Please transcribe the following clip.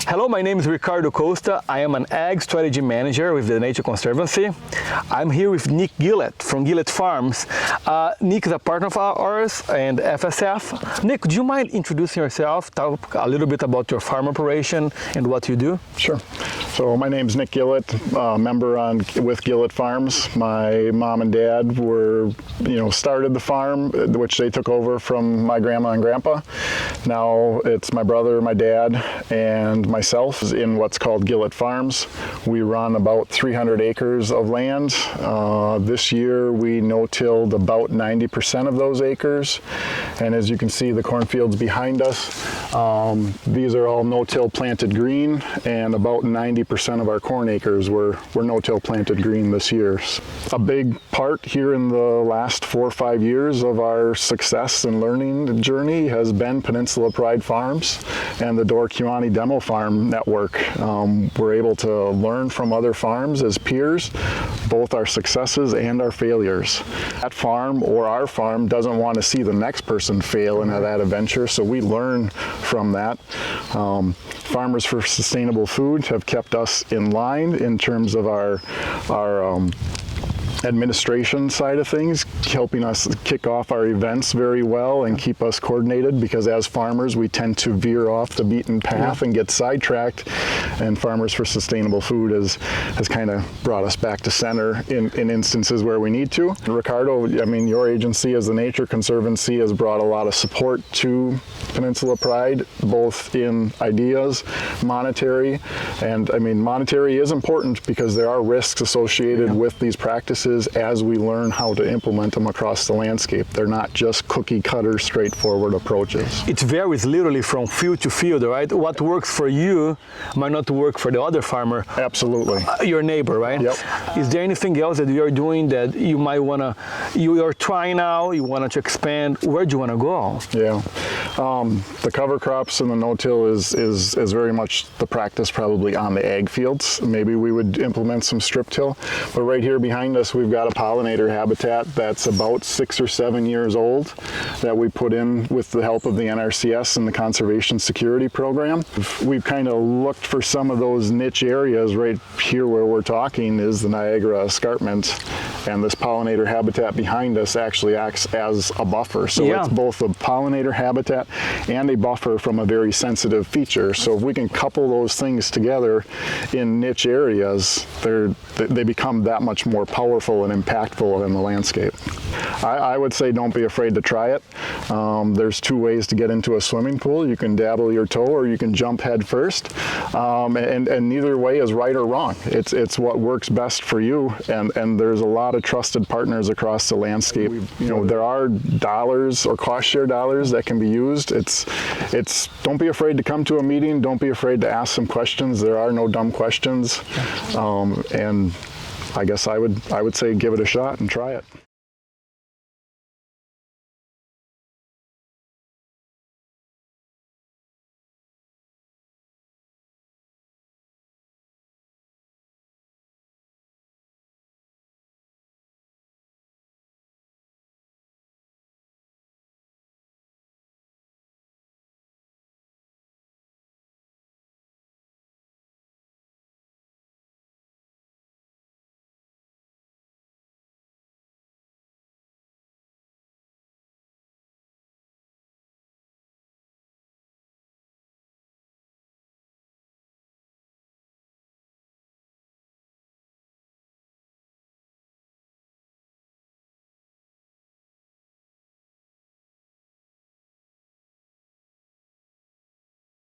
Hello, my name is Ricardo Costa. I am an Ag Strategy Manager with the Nature Conservancy. I'm here with Nick Guilette from Guilette Farms. Nick is a partner of ours and FSF. Nick, do you mind introducing yourself? Talk a little bit about your farm operation and what you do? Sure. So my name is Nick Guilette, member with Guilette Farms. My mom and dad started the farm, which they took over from my grandma and grandpa. Now it's my brother, my dad, and myself in what's called Guilette Farms. We run about 300 acres of land. This year we no-tilled about 90% of those acres. And as you can see, the cornfields behind us, these are all no-till planted green, and about 90% of our corn acres were no-till planted green this year. A big part here in the last 4 or 5 years of our success and learning journey has been Peninsula Pride Farms and the Kewaunee Demo Farm Network. We're able to learn from other farms as peers, both our successes and our failures. That farm or our farm doesn't want to see the next person fail in that adventure, so we learn from that. Farmers for Sustainable Food have kept us in line in terms of our administration side of things, helping us kick off our events very well and keep us coordinated, because as farmers we tend to veer off the beaten path and get sidetracked, and Farmers for Sustainable Food has kind of brought us back to center in instances where we need to. And Ricardo, I mean, your agency as the Nature Conservancy has brought a lot of support to Peninsula Pride, both in ideas, monetary, and I mean monetary is important because there are risks associated with these practices as we learn how to implement them across the landscape. They're not just cookie cutter, straightforward approaches. It varies literally from field to field, right? What works for you might not work for the other farmer. Absolutely. Your neighbor, right? Yep. Is there anything else that you're doing that you might wanna, you are trying now, you want to expand? Where do you want to go? Yeah. The cover crops and the no-till is very much the practice probably on the ag fields. Maybe we would implement some strip till, but right here behind us we've got a pollinator habitat that's about 6 or 7 years old that we put in with the help of the NRCS and the Conservation Security Program. We've kind of looked for some of those niche areas. Right here where we're talking is the Niagara Escarpment, and this pollinator habitat behind us actually acts as a buffer. So it's both a pollinator habitat and a buffer from a very sensitive feature. So if we can couple those things together in niche areas, they become that much more powerful and impactful in the landscape. I would say don't be afraid to try it. There's 2 ways to get into a swimming pool. You can dabble your toe or you can jump head first, and neither way is right or wrong. It's what works best for you, and there's a lot of trusted partners across the landscape. There are dollars or cost share dollars that can be used. Don't be afraid to come to a meeting. Don't be afraid to ask some questions. There are no dumb questions, and I guess I would say give it a shot and try it.